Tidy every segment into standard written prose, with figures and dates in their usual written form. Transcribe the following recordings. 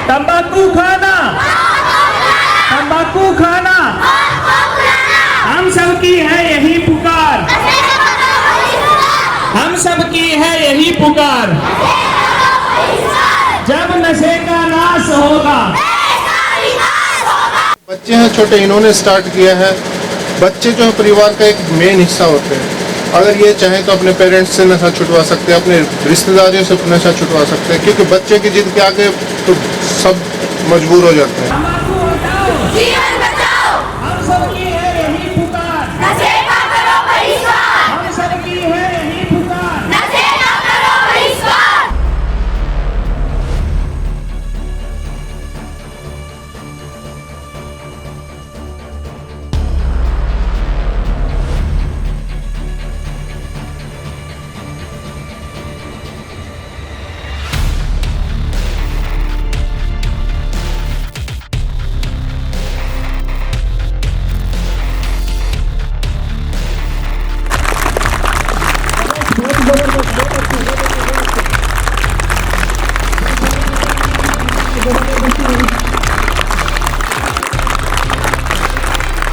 तंबाकू खाना, तंबाकू खाना, हम सबकी है यही पुकार, हम सबकी है यही पुकार। जब नशे का नाश होगा। बच्चे हैं छोटे, इन्होंने स्टार्ट किया है। बच्चे जो है परिवार का एक मेन हिस्सा होते हैं। अगर ये चाहें तो अपने पेरेंट्स से नशा छुटवा सकते हैं, अपने रिश्तेदारियों से नशा छुटवा सकते हैं, क्योंकि बच्चे की जिद के आगे तो सब मजबूर हो जाते हैं। जीवन बचाओ, हम सबकी है यही पुकार, नशे का करो बहिष्कार, हम सबकी है यही पुकार, नशे का करो बहिष्कार।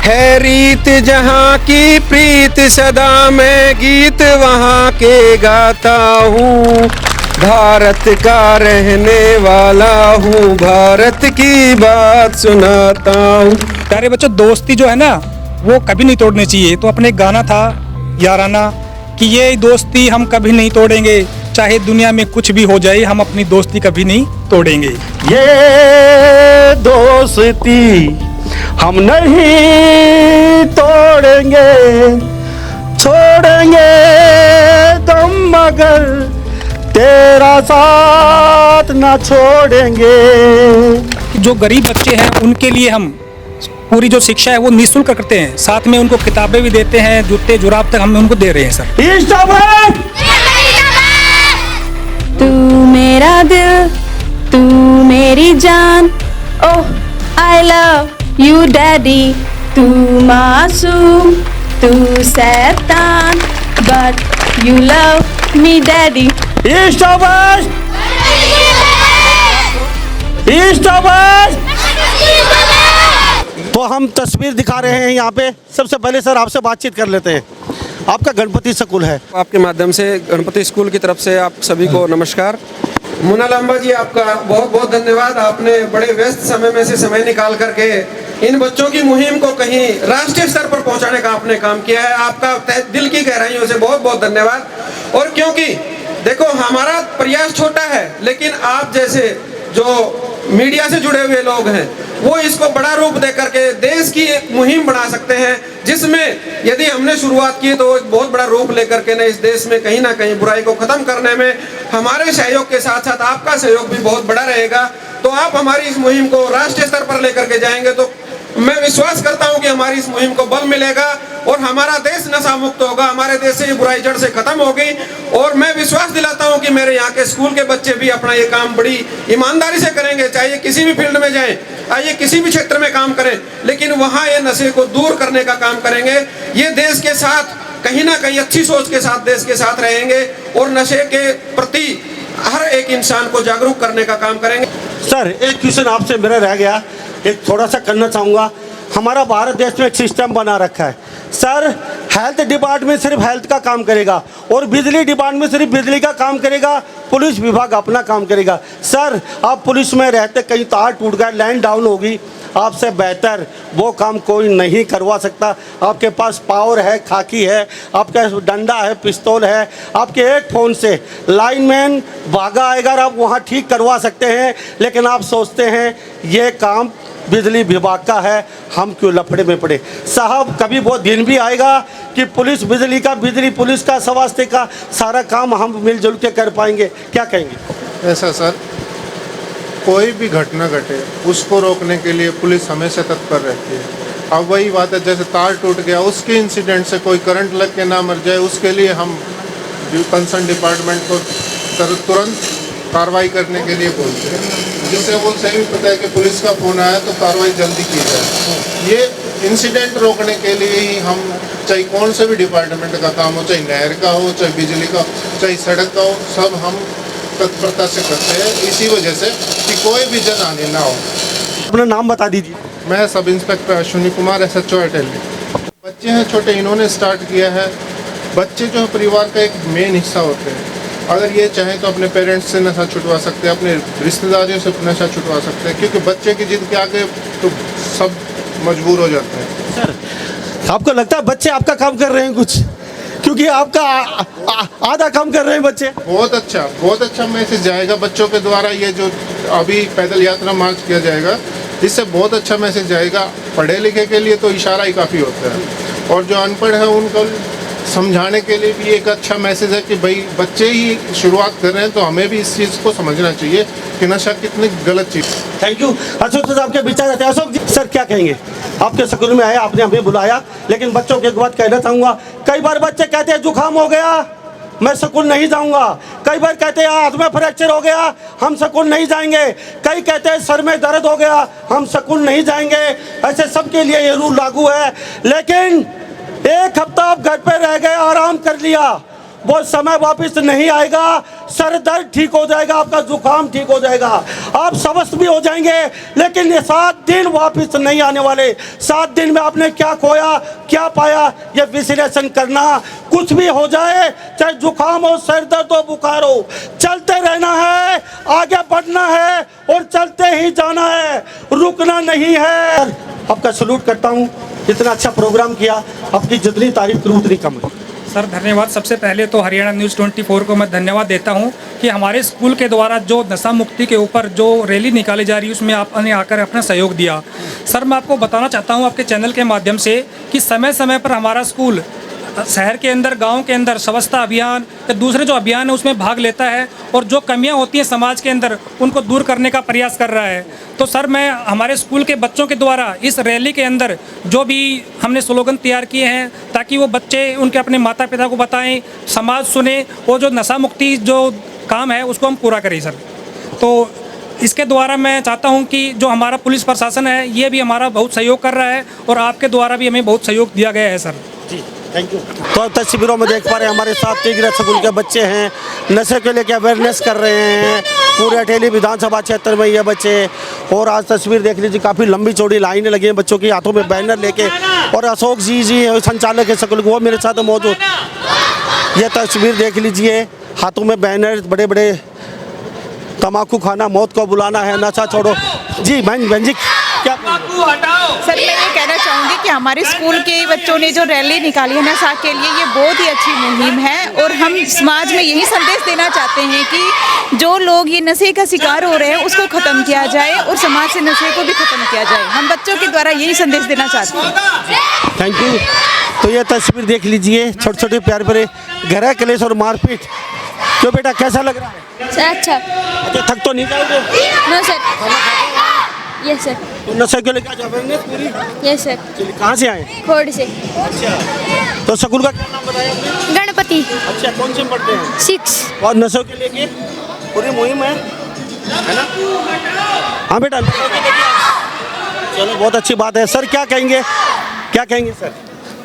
है रीत जहाँ की प्रीत सदा मैं गीत वहाँ के गाता हूँ। भारत का रहने वाला हूँ, भारत की बात सुनाता हूँ। प्यारे बच्चों, दोस्ती जो है ना वो कभी नहीं तोड़नी चाहिए। तो अपने गाना था याराना कि ये दोस्ती हम कभी नहीं तोड़ेंगे, चाहे दुनिया में कुछ भी हो जाए, हम अपनी दोस्ती कभी नहीं तोड़ेंगे। ये दोस्ती हम नहीं तोड़ेंगे, छोड़ेंगे तुम मगर तेरा साथ ना छोड़ेंगे। जो गरीब बच्चे हैं उनके लिए हम पूरी जो शिक्षा है वो निःशुल्क करते हैं, साथ में उनको किताबें भी देते हैं, जूते जुराब तक हम उनको दे रहे हैं सर। तू मेरा दिल, तू मेरी जान, ओह आई लव यू डैडी। तू मासूम, तू शैतान, but you love me daddy. शाबाश, शाबाश। तो हम तस्वीर दिखा रहे हैं यहाँ पे। सबसे पहले सर आपसे बातचीत कर लेते हैं। आपका गणपति स्कूल है, आपके माध्यम से गणपति स्कूल की तरफ से आप सभी को नमस्कार। मुन्ना लांबा जी, आपका बहुत बहुत धन्यवाद। आपने बड़े व्यस्त समय में से समय निकाल करके इन बच्चों की मुहिम को कहीं राष्ट्रीय स्तर पर पहुंचाने का आपने काम किया है। आपका दिल की गहराइयों से बहुत बहुत धन्यवाद। और क्योंकि देखो हमारा प्रयास छोटा है, लेकिन आप जैसे जो मीडिया से जुड़े हुए लोग हैं वो इसको बड़ा रूप दे करके देश की एक मुहिम बना सकते हैं, जिसमें यदि हमने शुरुआत की तो एक बहुत बड़ा रूप लेकर के ना इस देश में कहीं ना कहीं बुराई को खत्म करने में हमारे सहयोग के साथ साथ आपका सहयोग भी बहुत बड़ा रहेगा। तो आप हमारी इस मुहिम को राष्ट्रीय स्तर पर लेकर के जाएंगे तो मैं विश्वास करता हूं कि हमारी इस मुहिम को बल मिलेगा और हमारा देश नशा मुक्त होगा, हमारे देश से ये बुराई जड़ से खत्म होगी। और मैं विश्वास दिलाता हूं कि मेरे यहाँ के स्कूल के बच्चे भी अपना ये काम बड़ी ईमानदारी से करेंगे, चाहे ये किसी भी फील्ड में जाएं, आइए किसी भी क्षेत्र में काम करें, लेकिन वहाँ ये नशे को दूर करने का काम करेंगे। ये देश के साथ कहीं ना कहीं अच्छी सोच के साथ देश के साथ रहेंगे और नशे के प्रति हर एक इंसान को जागरूक करने का काम करेंगे। सर एक क्वेश्चन आपसे मेरा रह गया, एक थोड़ा सा करना चाहूँगा। हमारा भारत देश में एक सिस्टम बना रखा है सर, हेल्थ डिपार्टमेंट सिर्फ हेल्थ का काम करेगा और बिजली डिपार्टमेंट सिर्फ बिजली का काम करेगा, पुलिस विभाग अपना काम करेगा। सर आप पुलिस में रहते कहीं तार टूट गया, लाइन डाउन होगी, आपसे बेहतर वो काम कोई नहीं करवा सकता। आपके पास पावर है, खाकी है, आपके डंडा है, पिस्तौल है, आपके एक फ़ोन से लाइनमैन भागा आएगा, आप वहाँ ठीक करवा सकते हैं। लेकिन आप सोचते हैं ये काम बिजली विभाग का है, हम क्यों लफड़े में पड़े। साहब कभी वो दिन भी आएगा कि पुलिस बिजली का, बिजली पुलिस का, स्वास्थ्य का सारा काम हम मिलजुल के कर पाएंगे, क्या कहेंगे? ऐसा सर, कोई भी घटना घटे उसको रोकने के लिए पुलिस हमेशा तत्पर रहती है। अब वही बात है, जैसे तार टूट गया, उसके इंसिडेंट से कोई करंट लग के ना मर जाए, उसके लिए हम कंसर्न डिपार्टमेंट को तुरंत कार्रवाई करने के लिए बोलते हैं, जिससे वो सही पता है कि पुलिस का फ़ोन आया तो कार्रवाई जल्दी की जाए। ये इंसिडेंट रोकने के लिए ही हम, चाहे कौन से भी डिपार्टमेंट का काम हो, चाहे नहर का हो, चाहे बिजली का, चाहे सड़क का हो, सब हम तत्परता से करते हैं, इसी वजह से कि कोई भी जनहानि ना हो। अपना नाम बता दीजिए। मैं sub inspector Ashwini Kumar, SHO Ateli. बच्चे हैं छोटे, इन्होंने स्टार्ट किया है। बच्चे जो परिवार का एक मेन हिस्सा होते हैं, अगर ये चाहें तो अपने पेरेंट्स से नशा छुटवा सकते हैं, अपने रिश्तेदारियों से नशा छुटवा सकते हैं, क्योंकि बच्चे की जिद के आगे तो सब मजबूर हो जाते हैं। सर आपको लगता है बच्चे आपका काम कर रहे हैं कुछ, क्योंकि आपका आधा काम कर रहे हैं बच्चे। बहुत अच्छा मैसेज जाएगा बच्चों के द्वारा। ये जो अभी पैदल यात्रा मार्च किया जाएगा, इससे बहुत अच्छा मैसेज जाएगा। पढ़े लिखे के लिए तो इशारा ही काफ़ी होता है, और जो अनपढ़ है उनको समझाने के लिए भी एक अच्छा मैसेज है कि भाई बच्चे ही शुरुआत कर रहे हैं, तो हमें भी इस चीज़ को समझना चाहिए कि नशा कितनी गलत चीज़। Thank you. अशोक साहब के विचार रहते हैं। अशोक जी, सर क्या कहेंगे? आपके स्कूल में आए, आपने हमें बुलाया, लेकिन बच्चों की एक बात कहना चाहूँगा। कई बार बच्चे कहते हैं जुकाम हो गया, मैं स्कूल नहीं जाऊंगा। कई बार कहते हैं हाथ में फ्रैक्चर हो गया, हम स्कूल नहीं जाएंगे। कई कहते हैं सर में दर्द हो गया, हम स्कूल नहीं जाएंगे। ऐसे सबके लिए ये रूल लागू है। लेकिन एक हफ्ता आप घर पे रह गए, आराम कर लिया, वो समय वापस नहीं आएगा। सर दर्द ठीक हो जाएगा, आपका जुकाम ठीक हो जाएगा, आप स्वस्थ भी हो जाएंगे, लेकिन ये 7 दिन वापस नहीं आने वाले। 7 दिन में आपने क्या खोया, क्या पाया, ये विश्लेषण करना। कुछ भी हो जाए, चाहे जुकाम हो, सर दर्द हो, बुखार हो, चलते रहना है, आगे बढ़ना है और चलते ही जाना है, रुकना नहीं है। आपका सलूट करता हूँ, इतना अच्छा प्रोग्राम किया, आपकी जितनी तारीफ करूँ उतनी कम है। सर धन्यवाद। सबसे पहले तो हरियाणा न्यूज़ 24 को मैं धन्यवाद देता हूं कि हमारे स्कूल के द्वारा जो नशा मुक्ति के ऊपर जो रैली निकाली जा रही है उसमें आपने आकर अपना सहयोग दिया। सर मैं आपको बताना चाहता हूं आपके चैनल के माध्यम से कि समय समय पर हमारा स्कूल शहर के अंदर, गांव के अंदर स्वच्छता अभियान या दूसरे जो अभियान है उसमें भाग लेता है और जो कमियां होती हैं समाज के अंदर उनको दूर करने का प्रयास कर रहा है। तो सर मैं हमारे स्कूल के बच्चों के द्वारा इस रैली के अंदर जो भी हमने स्लोगन तैयार किए हैं ताकि वो बच्चे उनके अपने माता पिता को बताएं, समाज सुने और जो नशा मुक्ति जो काम है उसको हम पूरा करें सर। तो इसके द्वारा मैं चाहता हूं कि जो हमारा पुलिस प्रशासन है ये भी हमारा बहुत सहयोग कर रहा है और आपके द्वारा भी हमें बहुत सहयोग दिया गया है सर। Ji thank you. तो तस्वीरों में देख पा रहे हैं हमारे साथ तिगरा स्कूल के बच्चे हैं, नशे के लिए अवेयरनेस कर रहे हैं पूरे अटेली विधानसभा क्षेत्र में ये बच्चे। और आज तस्वीर देख लीजिए, काफ़ी लंबी चौड़ी लाइनें लगी हैं बच्चों की हाथों में बैनर लेके, और अशोक जी संचालक है स्कूल, वो मेरे साथ मौजूद। ये तस्वीर देख लीजिए, हाथों में बैनर बड़े बड़े, तम्बाकू खाना मौत को बुलाना है, नशा छोड़ो। जी बहन जी क्या? सर मैं ये कहना चाहूँगी कि हमारे स्कूल के बच्चों ने जो रैली निकाली है नशा के लिए, ये बहुत ही अच्छी मुहिम है और हम समाज में यही संदेश देना चाहते हैं कि जो लोग ये नशे का शिकार हो रहे हैं उसको ख़त्म किया जाए और समाज से नशे को भी ख़त्म किया जाए। हम बच्चों के द्वारा यही संदेश देना चाहते हैं। Thank you. तो ये तस्वीर देख लीजिए, छोटे छोटे प्यारे प्यारे घर क्लेश और मारपीट। तो बेटा कैसा लग रहा है? सर अच्छा। थक तो नहीं जाओगे? No sir. Yes sir. तो नशे के लिए क्या अवेयरनेस पूरी? Yes sir. चलिए, कहाँ से आए? खोड़ से। अच्छा, तो स्कूल का क्या नाम बताया आपने? गणपति। अच्छा, कौन से में पढ़ते हैं? 6। और नशे के लिए पूरी मुहिम है ना? हाँ बेटा, नशे के लिए। चलो बहुत अच्छी बात है। सर क्या कहेंगे, क्या कहेंगे सर?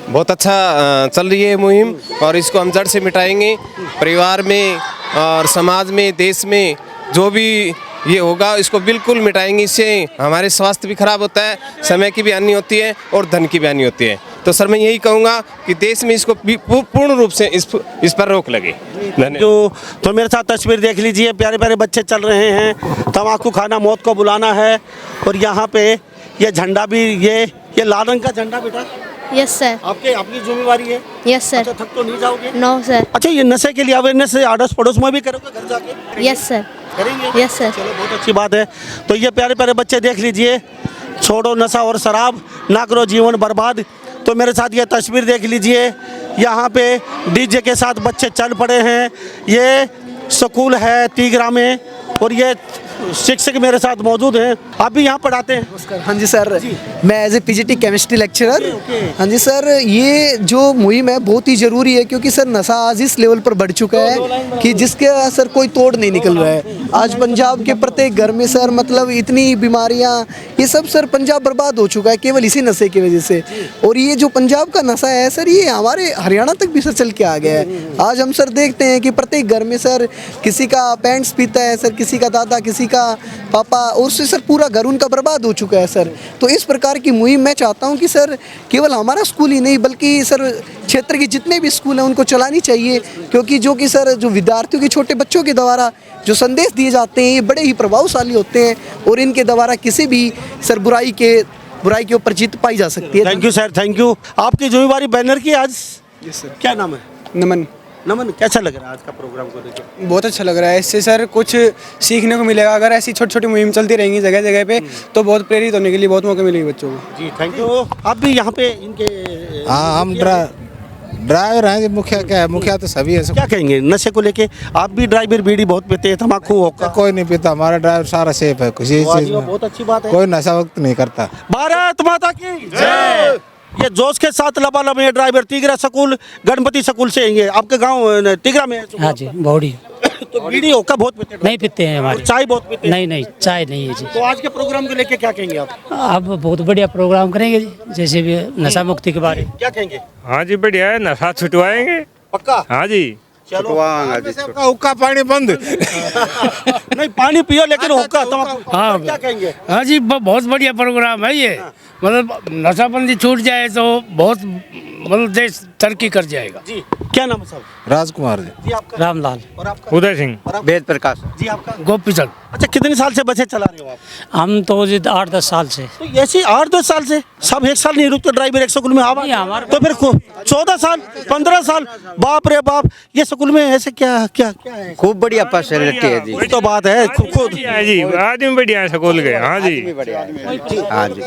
बहुत अच्छा चल रही है मुहिम और इसको हम जड़ से मिटाएंगे। परिवार में और समाज में, देश में जो भी ये होगा इसको बिल्कुल मिटाएंगे। इससे हमारे स्वास्थ्य भी खराब होता है, समय की भी हानि होती है और धन की भी हानि होती है। तो सर मैं यही कहूँगा कि देश में इसको पूर्ण रूप से इस पर रोक लगे। तो मेरे साथ तस्वीर देख लीजिए, प्यारे प्यारे बच्चे चल रहे हैं, तम्बाकू खाना मौत को बुलाना है। और यहाँ पे ये झंडा भी, ये लाल रंग का झंडा बेटा यस सर। आपकी जिम्मेवारी है? Yes sir. अच्छा, थक तो नहीं जाओगे? No sir. अच्छा, ये नशे के लिए अवेयरनेस आड़ोस पड़ोस में भी करोगे घर जाके? Yes sir. करेंगे? Yes sir. चलो बहुत अच्छी बात है। तो ये प्यारे प्यारे बच्चे देख लीजिए, छोड़ो नशा और शराब, ना करो जीवन बर्बाद। तो मेरे साथ ये तस्वीर देख लीजिए, यहाँ पे डीजे के साथ बच्चे चल पड़े हैं। ये स्कूल है तिगरा में और ये शिक्षक मेरे साथ मौजूद हैं। आप भी यहाँ पढ़ाते हैं? हाँ जी सर, मैं as a PGT chemistry lecturer. हाँ जी सर, ये जो मुहिम है बहुत ही ज़रूरी है, क्योंकि सर नशा आज इस लेवल पर बढ़ चुका है कि जिसके सर कोई तोड़ नहीं निकल रहा है। आज पंजाब के प्रत्येक घर में सर मतलब इतनी बीमारियाँ, ये सब सर पंजाब बर्बाद हो चुका है केवल इसी नशे की वजह से। और ये जो पंजाब का नशा है सर, ये हमारे हरियाणा तक भी सर चल के आ गया है। आज हम सर देखते हैं कि प्रत्येक घर में सर किसी का पेरेंट्स पीता है सर, किसी का दादा, किसी का पापा, और उससे सर पूरा घर उनका बर्बाद हो चुका है सर। तो इस प्रकार की मुहिम मैं चाहता हूं कि सर केवल हमारा स्कूल ही नहीं बल्कि सर क्षेत्र के जितने भी स्कूल हैं उनको चलानी चाहिए, क्योंकि जो कि सर जो विद्यार्थियों के छोटे बच्चों के द्वारा जो संदेश दिए जाते हैं ये बड़े ही प्रभावशाली होते हैं और इनके द्वारा किसी भी सर बुराई के ऊपर जीत पाई जा सकती है। Thank you sir, thank you. आपकी जिम्मेवारी बैनर की आज? Yes sir. क्या नाम है? नमन। नमन, कैसा लग रहा है आज का प्रोग्राम को लेकर? बहुत अच्छा लग रहा है, इससे सर कुछ सीखने को मिलेगा। अगर ऐसी छोटी छोटी मुहिम चलती रहेंगी जगह जगह पे तो बहुत प्रेरित होने के लिए बहुत मौके मिलेंगे बच्चों को। जी थैंक यू। आप भी यहाँ पे इनके? हाँ, हम ड्राइवर हैं। मुखिया क्या है? मुखिया तो सभी है। क्या कहेंगे नशे को लेके? आप भी ड्राइवर बीड़ी बहुत पीते हैं, तम्बाकू होका? कोई नहीं पीता, हमारा ड्राइवर सारा सेफ है, किसी चीज में बहुत अच्छी बात है। कोई नशा वक्त नहीं करता। भारत माता की जय। ये जोश के साथ लबालब ये driver Tigra school, Ganpati school से हैं। आपके गांव तिगरा में है? हाँ जी, बॉडी। तो बीड़ी होका बहुत पीते हैं? नहीं पीते हैं हमारे। चाय बहुत पीते हैं? नहीं, चाय नहीं है जी। तो आज के प्रोग्राम को लेके क्या कहेंगे आप? अब बहुत बढ़िया प्रोग्राम करेंगे जी, जैसे भी नशा मुक्ति के बारे में। क्या कहेंगे? हाँ जी, बढ़िया है, नशा छुटवाएंगे पक्का। हाँ जी, चलो। हुक्का पानी बंद। नहीं, पानी पियो लेकिन हुक्का तम्बाकू। हाँ, क्या कहेंगे? हाँ जी, बहुत बढ़िया प्रोग्राम है ये। मतलब नशाबंदी छूट जाए तो बहुत मतलब देश तरक्की कर जाएगा जी। क्या नाम है साहब? राजकुमार जी। आपका? रामलाल। और आपका? उदय सिंह। वेद प्रकाश जी। आपका? गोपी चंद। अच्छा, कितने साल से बसें चला रहे हो आप? हम तो जी 8-10 साल से। तो ऐसे 8-10 साल से सब एक साल नहीं रुकते ड्राइवर एक स्कूल में आवा? तो फिर 14 साल 15 साल, बाप रे बाप। ये स्कूल में ऐसे क्या है? खूब बढ़िया फैसिलिटी है जी। वही तो बात है। खुद जी आदमी बढ़िया है स्कूल के। हाँ जी, हाँ जी,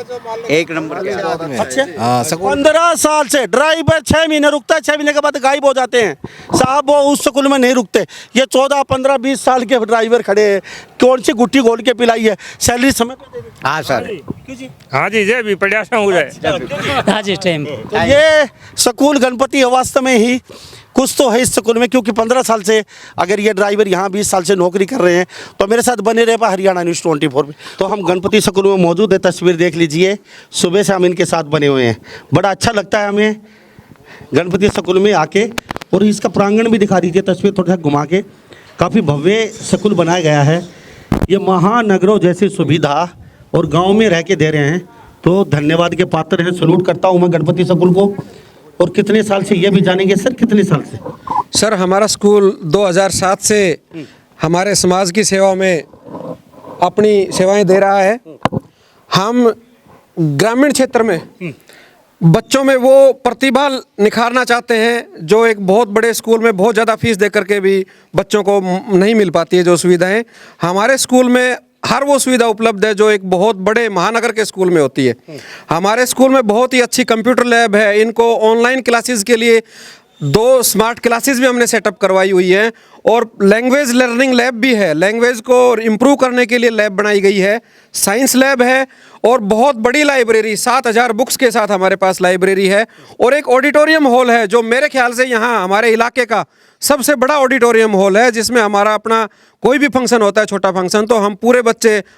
एक नंबर के आदमी। अच्छा, हाँ, 15 साल से ड्राइवर 6 महीने रुकता है, 6 महीने के बाद गायब हो जाते हैं साहब। वो उस स्कूल में नहीं रुकते। ये 14, 15, 20 साल के ड्राइवर खड़े हैं। कौन सी गुट्टी घोल के पिलाई है? सैलरी समय पे देंगे? हाँ सर। क्यों जी? हाँ जी, जय भी बढ़िया हो जाए। हाँ जी, टाइम। तो ये स्कूल गणपति वास्तव में ही कुछ तो है इस स्कूल में, क्योंकि 15 साल से अगर ये ड्राइवर यहाँ 20 साल से नौकरी कर रहे हैं तो मेरे साथ बने रहे हरियाणा न्यूज़ 24 में। तो हम गणपति स्कूल में मौजूद है, तस्वीर देख लीजिए। सुबह से हम इनके साथ बने हुए हैं, बड़ा अच्छा लगता है हमें गणपति स्कूल में आके। और इसका प्रांगण भी दिखा दीजिए, तस्वीर थोड़ा सा घुमा के। काफ़ी भव्य स्कूल बनाया गया है। ये महानगरों जैसी सुविधा और गाँव में रह के दे रहे हैं, तो धन्यवाद के पात्र हैं। सैल्यूट करता हूँ मैं गणपति स्कूल को। और कितने साल से ये भी जानेंगे सर, कितने साल से? सर हमारा स्कूल 2007 से हमारे समाज की सेवा में अपनी सेवाएं दे रहा है। हम ग्रामीण क्षेत्र में बच्चों में वो प्रतिभा निखारना चाहते हैं जो एक बहुत बड़े स्कूल में बहुत ज़्यादा फीस दे करके भी बच्चों को नहीं मिल पाती है जो सुविधाएं। हमारे स्कूल में हर वो सुविधा उपलब्ध है जो एक बहुत बड़े महानगर के स्कूल में होती है। हमारे स्कूल में बहुत ही अच्छी कंप्यूटर लैब है। इनको ऑनलाइन क्लासेस के लिए 2 स्मार्ट क्लासेस भी हमने सेटअप करवाई हुई हैं और लैंग्वेज लर्निंग लैब भी है। लैंग्वेज को इम्प्रूव करने के लिए लैब बनाई गई है। साइंस लैब है और बहुत बड़ी लाइब्रेरी 7000 बुक्स के साथ हमारे पास लाइब्रेरी है। और एक ऑडिटोरियम हॉल है जो मेरे ख्याल से यहाँ हमारे इलाके का सबसे बड़ा ऑडिटोरियम हॉल है, जिसमें हमारा अपना कोई भी फंक्शन होता है, छोटा फंक्शन, तो हम पूरे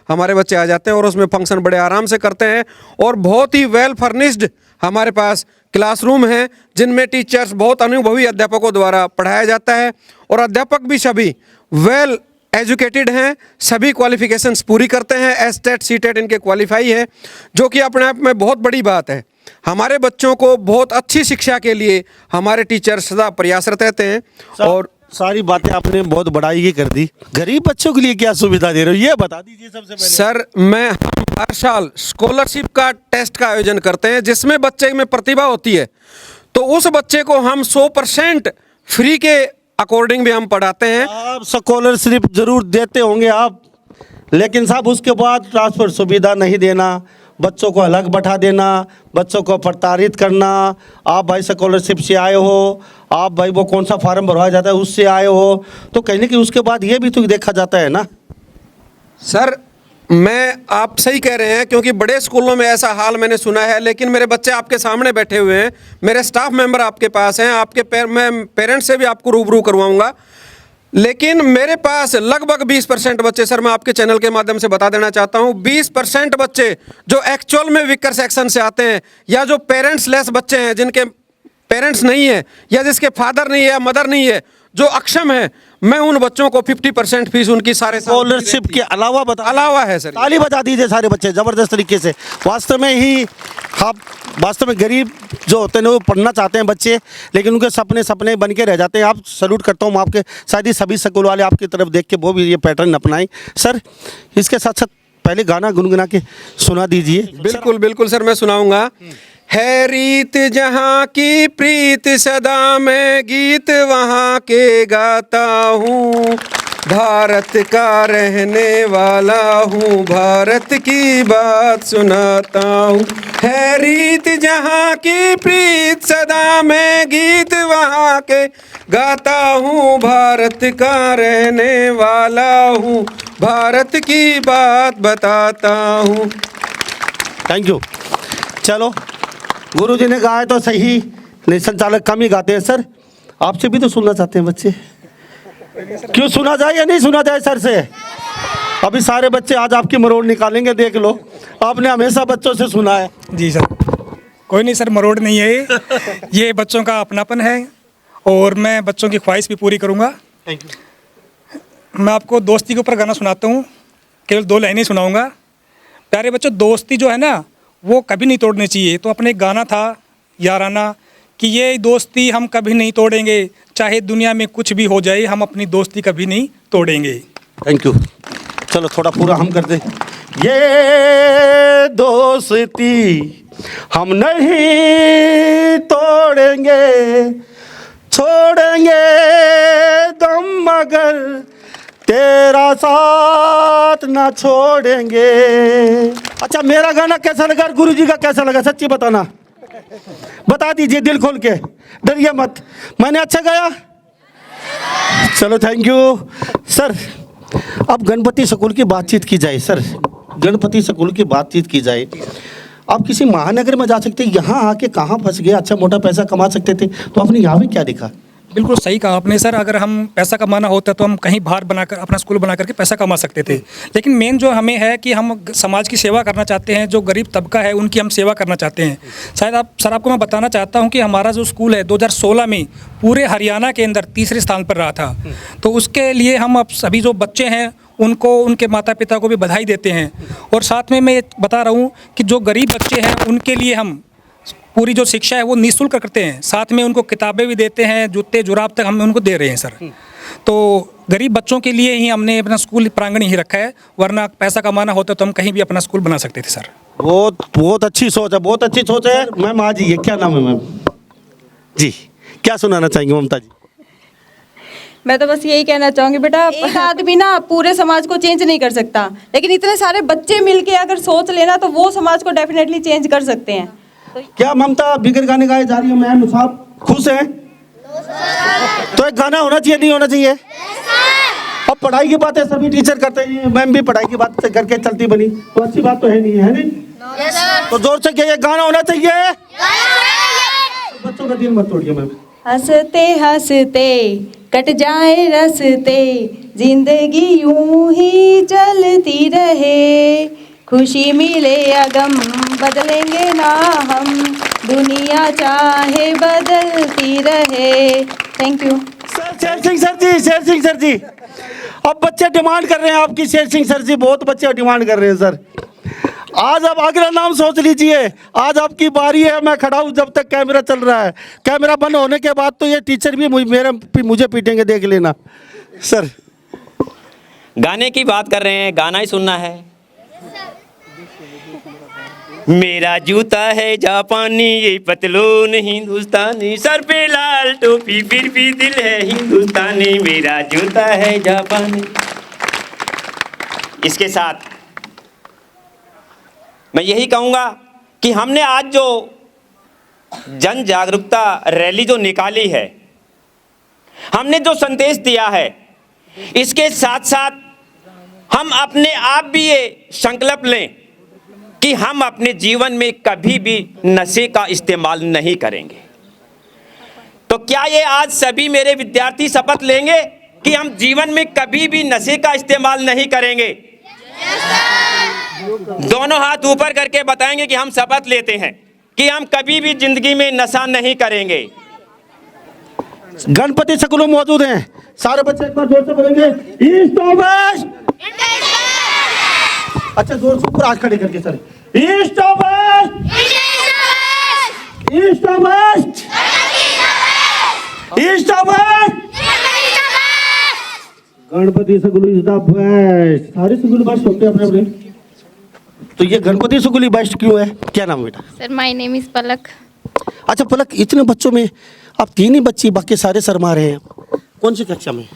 हमारे बच्चे आ जाते हैं और उसमें फंक्शन बड़े आराम से करते हैं। और बहुत ही वेल फर्निश्ड हमारे पास क्लासरूम हैं जिनमें टीचर्स बहुत अनुभवी अध्यापकों द्वारा पढ़ाया जाता है और अध्यापक भी सभी वेल एजुकेटेड हैं, सभी क्वालिफिकेशंस पूरी करते हैं। एसटेट सीटेट इनके क्वालिफाई है, जो कि अपने आप में बहुत बड़ी बात है। हमारे बच्चों को बहुत अच्छी शिक्षा के लिए हमारे टीचर सदा प्रयासरत रहते हैं। और सारी बातें आपने बहुत बड़ाई ही कर दी। गरीब बच्चों के लिए क्या सुविधा दे रहे हो ये बता दीजिए सबसे पहले। सर हम हर साल स्कॉलरशिप का टेस्ट का आयोजन करते हैं जिसमें बच्चे में प्रतिभा होती है, तो उस बच्चे को हम 100% फ्री के अकॉर्डिंग भी हम पढ़ाते हैं। आप स्कॉलरशिप जरूर देते होंगे आप, लेकिन साहब उसके बाद ट्रांसफर सुविधा नहीं देना, बच्चों को अलग बैठा देना, बच्चों को प्रताड़ित करना। आप भाई स्कॉलरशिप से आए हो, आप भाई वो कौन सा फार्म भरवाया जाता है उससे आए हो, तो कहीं ना कहीं उसके बाद ये भी तो देखा जाता है ना सर मैं आप सही कह रहे हैं, क्योंकि बड़े स्कूलों में ऐसा हाल मैंने सुना है, लेकिन मेरे बच्चे आपके सामने बैठे हुए हैं, मेरे स्टाफ मेंबर आपके पास हैं, मैं पेरेंट्स से भी आपको रूबरू करवाऊंगा। लेकिन मेरे पास लगभग 20% बच्चे, सर मैं आपके चैनल के माध्यम से बता देना चाहता हूं, 20% बच्चे जो एक्चुअल में वीकर सेक्शन से आते हैं, या जो पेरेंट्स लेस बच्चे हैं, जिनके पेरेंट्स नहीं है या जिसके फादर नहीं है या मदर नहीं है, जो अक्षम है, मैं उन बच्चों को 50% फीस उनकी सारे स्कॉलरशिप के अलावा है सर। ताली बजा दीजिए सारे बच्चे ज़बरदस्त तरीके से। वास्तव में ही आप वास्तव में गरीब जो होते हैं वो पढ़ना चाहते हैं बच्चे, लेकिन उनके सपने बन के रह जाते हैं। आप सैल्यूट करता हूँ, मैं आपके शायद ही सभी स्कूल वाले आपकी तरफ देख के वो भी ये पैटर्न अपनाएं। सर इसके साथ साथ पहले गाना गुनगुना के सुना दीजिए। बिल्कुल बिल्कुल सर, मैं सुनाऊंगा। है रीत जहाँ की प्रीत सदा मैं गीत वहाँ के गाता हूँ, भारत का रहने वाला हूँ, भारत की बात सुनाता हूँ। है रीत जहाँ की प्रीत सदा मैं गीत वहाँ के गाता हूँ, भारत का रहने वाला हूँ, भारत की बात बताता हूँ। Thank you. चलो गुरुजी ने गाया तो सही, नहीं संचालक कम ही गाते हैं। सर आपसे भी तो सुनना चाहते हैं बच्चे, क्यों सुना जाए या नहीं सुना जाए सर से? अभी सारे बच्चे आज आपकी मरोड़ निकालेंगे, देख लो। आपने हमेशा बच्चों से सुना है। जी सर, कोई नहीं सर, मरोड़ नहीं है ये बच्चों का अपनापन है और मैं बच्चों की ख्वाहिश भी पूरी करूँगा। Thank you. मैं आपको दोस्ती के ऊपर गाना सुनाता हूँ, केवल 2 लाइनें सुनाऊँगा। प्यारे बच्चों, दोस्ती जो है ना वो कभी नहीं तोड़नी चाहिए। तो अपने गाना था याराना कि ये दोस्ती हम कभी नहीं तोड़ेंगे, चाहे दुनिया में कुछ भी हो जाए, हम अपनी दोस्ती कभी नहीं तोड़ेंगे। Thank you. चलो थोड़ा पूरा हम कर दें। ये दोस्ती हम नहीं तोड़ेंगे, छोड़ेंगे दम मगर तेरा साथ ना छोड़ेंगे। अच्छा मेरा गाना कैसा लगा, गुरुजी का कैसा लगा, सच्ची बताना, बता दीजिए दिल खोल के, डरिए मत। मैंने अच्छा गाया? चलो थैंक यू। सर अब गणपति स्कूल की बातचीत की जाए। सर गणपति स्कूल की बातचीत की जाए, आप किसी महानगर में जा सकते, यहाँ आके कहाँ फंस गए? अच्छा मोटा पैसा कमा सकते थे, तो आपने यहाँ भी क्या दिखा? बिल्कुल सही कहा आपने सर, अगर हम पैसा कमाना होता तो हम कहीं बाहर बनाकर अपना स्कूल बना करके पैसा कमा सकते थे। लेकिन मेन जो हमें है कि हम समाज की सेवा करना चाहते हैं, जो गरीब तबका है उनकी हम सेवा करना चाहते हैं। शायद आपको मैं बताना चाहता हूं कि हमारा जो स्कूल है 2016 में पूरे हरियाणा के अंदर 3रे स्थान पर रहा था। तो उसके लिए हम अब सभी जो बच्चे हैं उनको, उनके माता पिता को भी बधाई देते हैं। और साथ में मैं ये बता रहा हूँ कि जो गरीब बच्चे हैं उनके लिए हम पूरी जो शिक्षा है वो निःशुल्क करते हैं, साथ में उनको किताबें भी देते हैं, जूते जुराब तक हम उनको दे रहे हैं सर। तो गरीब बच्चों के लिए ही हमने अपना स्कूल प्रांगण ही रखा है, वरना पैसा कमाना होता तो हम कहीं भी अपना स्कूल बना सकते थे सर। बहुत अच्छी सोच है, बहुत अच्छी सोच है। मैम आ जाइए, क्या नाम है मैम जी, क्या सुनाना चाहेंगे ममता जी? मैं तो बस यही कहना चाहूँगी बेटा, एक आदमी ना पूरे समाज को चेंज नहीं कर सकता, लेकिन इतने सारे बच्चे मिलके अगर सोच लेना तो वो समाज को डेफिनेटली चेंज कर सकते हैं। क्या ममता बिगड़ गाने गाए जा रही है? मैम साहब खुश हैं? तो एक गाना होना चाहिए, नहीं होना चाहिए? अब पढ़ाई की बात है, सभी टीचर करते हैं, मैम भी पढ़ाई की बात करके चलती बनी, तो अच्छी बात तो है नहीं, है नहीं? तो जोर से कहिए गाना होना चाहिए। तो बच्चों का दिल मत तोड़िए मैम। हंसते हंसते कट जाए रस्ते, जिंदगी यूं ही चलती रहे, खुशी मिले या गम बदलेंगे ना हम, दुनिया चाहे बदलती रहे। Thank you sir. Sher Singh sir ji, Sher Singh sir जी, अब बच्चे डिमांड कर रहे हैं आपकी। शेर सिंह सर जी बहुत बच्चे डिमांड कर रहे हैं सर। आज आप अगला नाम सोच लीजिए, आज आपकी बारी है। मैं खड़ा हूँ जब तक कैमरा चल रहा है, कैमरा बंद होने के बाद तो ये टीचर भी मुझे पीटेंगे, देख लेना सर। गाने की बात कर रहे हैं, गाना ही सुनना है। मेरा जूता है जापानी, ये पतलून हिंदुस्तानी, सर पे लाल टोपी फिर भी दिल है हिंदुस्तानी, मेरा जूता है जापानी। इसके साथ मैं यही कहूँगा कि हमने आज जो जन जागरूकता रैली जो निकाली है, हमने जो संदेश दिया है, इसके साथ साथ हम अपने आप भी ये संकल्प लें कि हम अपने जीवन में कभी भी नशे का इस्तेमाल नहीं करेंगे। तो क्या ये आज सभी मेरे विद्यार्थी शपथ लेंगे कि हम जीवन में कभी भी नशे का इस्तेमाल नहीं करेंगे? दोनों हाथ ऊपर करके बताएंगे कि हम शपथ लेते हैं कि हम कभी भी जिंदगी में नशा नहीं करेंगे। गणपति स्कूल में मौजूद हैं सारे बच्चे, एक बार जोर से बोलेंगे ईस्ट और वेस्ट। अच्छा जोर से ऊपर हाथ खड़े करके सर, ईस्ट और वेस्ट, ईस्ट और वेस्ट, ईस्ट और west. Ganpati school is the best. सारे स्कूल बेस्ट होते हैं अपने अपने। तो ये गणपति स्कूल ही बेस्ट क्यों है? क्या नाम है बेटा? सर माय नेम इज पलक। अच्छा पलक, इतने बच्चों में आप 3 ही बच्ची, बाकी सारे शर्मा रहे हैं, कौन सी कक्षा में?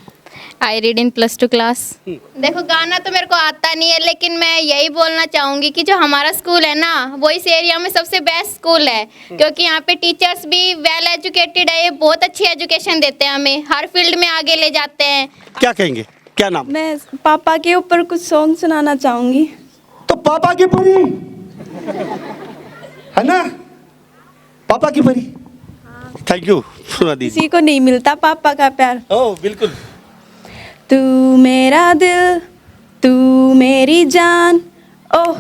I read in +2 class. देखो गाना तो मेरे को आता नहीं है, लेकिन मैं यही बोलना चाहूँगी कि जो हमारा स्कूल है ना, वो इस एरिया में सबसे बेस्ट स्कूल है, क्योंकि यहाँ पे टीचर्स भी वेल एजुकेटेड है, ये बहुत अच्छी एजुकेशन देते हैं, हमें हर फील्ड में आगे ले जाते हैं। क्या कहेंगे, क्या नाम? मैं पापा के ऊपर कुछ सॉन्ग सुनाना चाहूँगी। तो पापा की परी है ना, पापा की परी। थैंक यू, सुना दीजिए। किसी को नहीं मिलता पापा का प्यार। ओह बिल्कुल। तू मेरा दिल, तू मेरी जान, ओह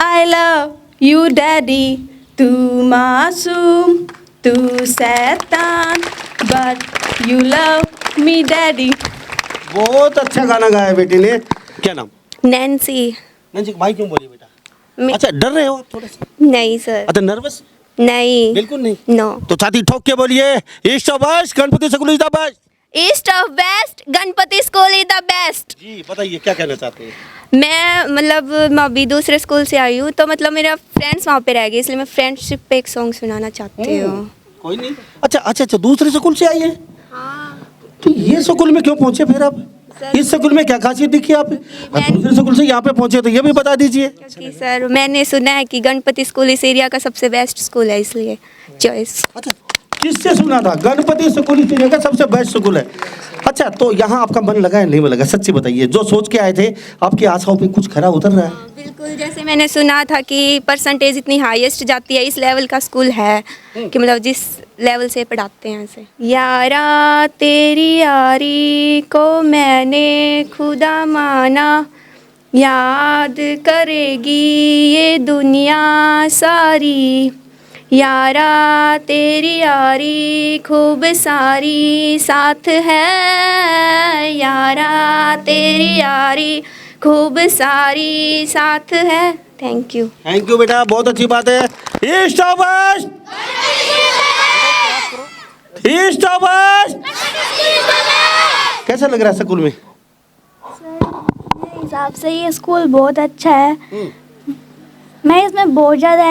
आई लव यू डैडी। तू मासूम, तू शैतान, but you love me daddy. बहुत अच्छा गाना गाया बेटी ने। क्या नाम? नैन्सी। नैन्सी, भाई क्यों बोली बेटा? अच्छा डर रहे हो थोड़ा सा? नहीं सर। अच्छा नर्वस? नहीं बिल्कुल नहीं। नो। तो छाती ठोक के बोलिए east of west Ganpati school is the best. East of west Ganpati school is the best. जी बताइए क्या कहना चाहते हैं? मैं अभी दूसरे स्कूल से आई हूँ, तो मतलब मेरा फ्रेंड्स वहाँ पे रह गए, इसलिए मैं फ्रेंडशिप पे एक सॉन्ग सुनाना चाहती हूँ। कोई नहीं। अच्छा दूसरे स्कूल से आई है? हाँ। तो ये स्कूल में क्यों पहुंचे फिर आप? इस स्कूल में क्या खासियत दिखी आप? दूसरे स्कूल से यहाँ पे पहुंचे तो ये भी बता दीजिए। क्योंकि सर मैंने सुना है कि गणपति स्कूल इस एरिया का सबसे बेस्ट स्कूल है, इसलिए चॉइस। अच्छा किससे सुना था? गणपति स्कूल इस एरिया का सबसे बेस्ट स्कूल है। अच्छा तो यहाँ आपका मन लगा है नहीं लगा? सच्ची बताइए, जो सोच के आए थे आपकी आशाओं पे कुछ खरा उतर रहा है? बिल्कुल, जैसे मैंने सुना था कि परसेंटेज इतनी हाईएस्ट जाती है, इस लेवल का स्कूल है कि मतलब जिस लेवल से पढ़ाते हैं ऐसे। यारा तेरी यारी को मैंने खुदा माना, याद करेगी ये दुनिया सारी। यारा तेरी यारी खूब सारी साथ है, यारा तेरी यारी खूब सारी साथ है। Thank you. थैंक यू बेटा, बहुत अच्छी बात है। East of west, east of west. कैसा लग रहा है स्कूल में? मेरे हिसाब से ये स्कूल बहुत अच्छा है। मैं इसमें बहुत ज़्यादा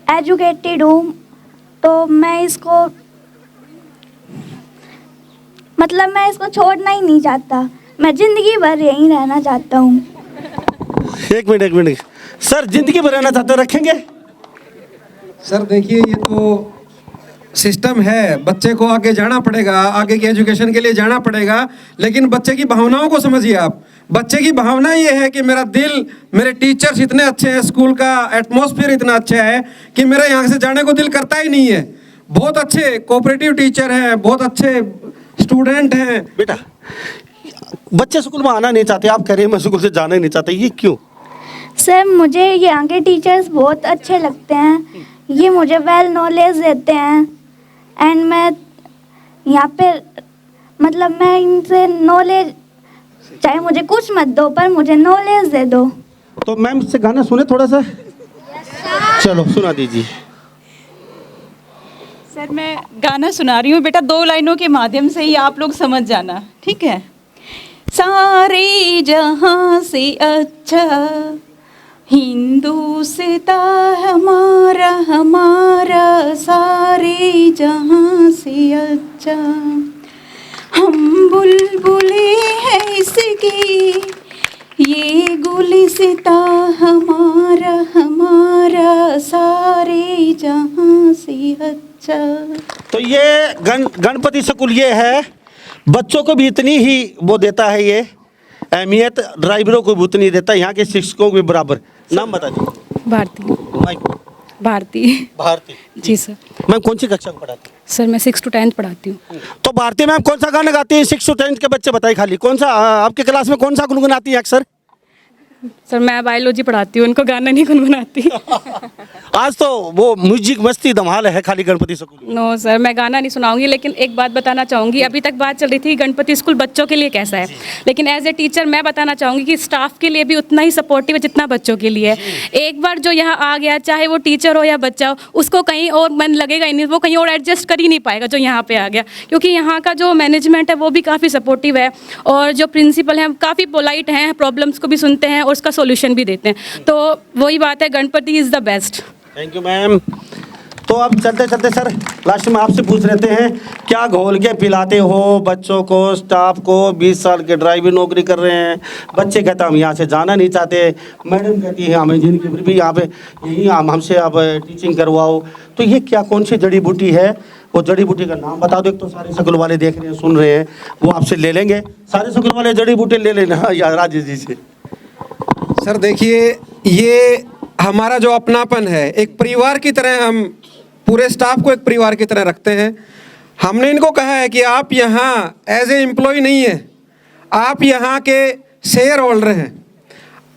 एजुकेटेड हूँ, तो मैं इसको मैं इसको छोड़ना ही नहीं चाहता, मैं ज़िंदगी भर यहीं रहना चाहता हूँ। एक मिनट सर, जिंदगी भर रहना चाहते रखेंगे? सर देखिए ये तो सिस्टम है, बच्चे को आगे जाना पड़ेगा, आगे की एजुकेशन के लिए जाना पड़ेगा, लेकिन बच्चे की भावनाओं को समझिए आप। बच्चे की भावना ये है कि मेरा दिल, मेरे टीचर्स इतने अच्छे हैं, स्कूल का एटमॉस्फेयर इतना अच्छा है कि मेरा यहाँ से जाने को दिल करता ही नहीं है। बहुत अच्छे कोऑपरेटिव टीचर हैं, बहुत अच्छे स्टूडेंट हैं। बेटा बच्चे स्कूल में आना नहीं चाहते, आप कह रहे हैं मैं स्कूल से जाना ही नहीं चाहता, ये क्यों? सर मुझे यहाँ के टीचर्स बहुत अच्छे लगते हैं, ये मुझे वेल नॉलेज देते हैं, एंड मैं यहाँ पे मैं इनसे नॉलेज, चाहे मुझे कुछ मत दो पर मुझे नॉलेज दे दो। तो मैम इससे गाना सुने थोड़ा सा। चलो सुना दीजिए। सर मैं गाना सुना रही हूँ बेटा, 2 लाइनों के माध्यम से ही आप लोग समझ जाना, ठीक है? सारे जहां से अच्छा हिंदुस्तान हमारा, हमारा सारे जहां से अच्छा। हम बुलबुले हैं इसकी, ये गुलिस्ता हमारा, हमारा सारे जहां से अच्छा। तो ये गणपति स्कूल ये है, बच्चों को भी इतनी ही वो देता है ये अहमियत ड्राइवरों को भी उतनी देता है, यहाँ के शिक्षकों को भी बराबर। नाम बता दीजिए। भारती। भारती। भारती जी सर। मैम कौन सी कक्षा में पढ़ाती हैं? सर मैं 6 to 10 पढ़ाती हूँ। तो भारती मैम कौन सा गाना गाती है? 6 to 10 के बच्चे बताइए खाली, कौन सा आपके क्लास में कौन सा गुनगुनाती है अक्सर? सर मैं बायोलॉजी पढ़ाती हूँ, उनको गाना नहीं गुनगुनाती। आज तो वो म्यूजिक मस्ती धमाल है खाली गणपति स्कूल। नो सर, मैं गाना नहीं सुनाऊंगी, लेकिन एक बात बताना चाहूँगी। अभी तक बात चल रही थी गणपति स्कूल बच्चों के लिए कैसा है, लेकिन एज ए टीचर मैं बताना चाहूँगी कि स्टाफ के लिए भी उतना ही सपोर्टिव है जितना बच्चों के लिए है। एक बार जो यहाँ आ गया, चाहे वो टीचर हो या बच्चा हो, उसको कहीं और मन लगेगा ही नहीं, वो कहीं और एडजस्ट कर ही नहीं पाएगा जो यहाँ पे आ गया, क्योंकि यहाँ का जो मैनेजमेंट है वो भी काफ़ी सपोर्टिव है और जो प्रिंसिपल हैं काफ़ी पोलाइट हैं, प्रॉब्लम्स को भी सुनते हैं और उसका सोल्यूशन भी देते हैं। तो वही बात है, Ganpati is the best. Thank you ma'am. तो अब चलते चलते सर लास्ट में आपसे पूछ लेते हैं, क्या घोल के पिलाते हो बच्चों को, स्टाफ को? 20 साल के ड्राइवर नौकरी कर रहे हैं, बच्चे कहते हैं हम यहाँ से जाना नहीं चाहते, मैडम कहती है हमें जिनकी फिर भी यहाँ पे यही हमसे आप टीचिंग करवाओ। तो ये क्या कौन सी जड़ी बूटी है? वो जड़ी बूटी का नाम बता दो। एक तो सारे स्कूल वाले देख रहे हैं, सुन रहे हैं, वो आपसे ले लेंगे। सारे स्कूल वाले जड़ी बूटी ले लेना या राजेश जी से। सर देखिए, ये हमारा जो अपनापन है, एक परिवार की तरह हम पूरे स्टाफ को एक परिवार की तरह रखते हैं। हमने इनको कहा है कि आप यहाँ एज ए एम्प्लॉय नहीं है, आप यहाँ के शेयर होल्डर हैं।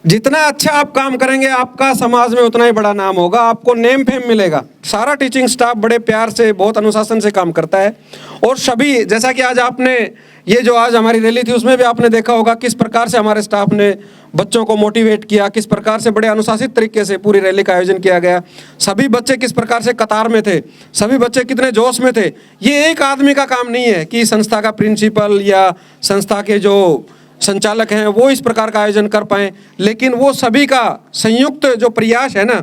जितना अच्छा आप काम करेंगे आपका समाज में उतना ही बड़ा नाम होगा, आपको नेम फेम मिलेगा। सारा टीचिंग स्टाफ बड़े प्यार से, बहुत अनुशासन से काम करता है। और सभी, जैसा कि आज आपने ये जो आज हमारी रैली थी उसमें भी आपने देखा होगा किस प्रकार से हमारे स्टाफ ने बच्चों को मोटिवेट किया, किस प्रकार से बड़े अनुशासित तरीके से पूरी रैली का आयोजन किया गया। सभी बच्चे किस प्रकार से कतार में थे, सभी बच्चे कितने जोश में थे। ये एक आदमी का काम नहीं है कि संस्था का प्रिंसिपल या संस्था के जो संचालक हैं वो इस प्रकार का आयोजन कर पाएँ, लेकिन वो सभी का संयुक्त जो प्रयास है ना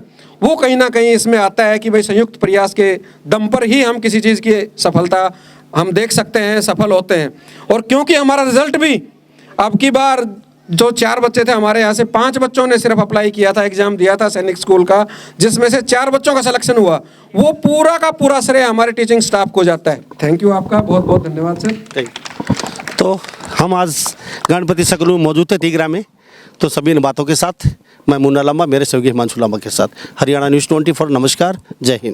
कहीं इसमें आता है कि भाई संयुक्त प्रयास के दम पर ही हम किसी चीज़ की सफलता हम देख सकते हैं, सफल होते हैं। और क्योंकि हमारा रिजल्ट भी अब की बार जो 4 बच्चे थे हमारे यहाँ से, 5 बच्चों ने सिर्फ अप्लाई किया था, एग्जाम दिया था सैनिक स्कूल का, जिसमें से 4 बच्चों का सिलेक्शन हुआ। वो पूरा का पूरा श्रेय हमारे टीचिंग स्टाफ को जाता है। थैंक यू, आपका बहुत बहुत धन्यवाद सर। Thank you. तो हम आज गणपति स्कूल में मौजूद थे तिगरा में। तो सभी इन बातों के साथ मैं मुन्ना लांबा, मेरे सहयोगी हिमांशु लांबा के साथ, हरियाणा न्यूज़ 24, नमस्कार, जय हिंद।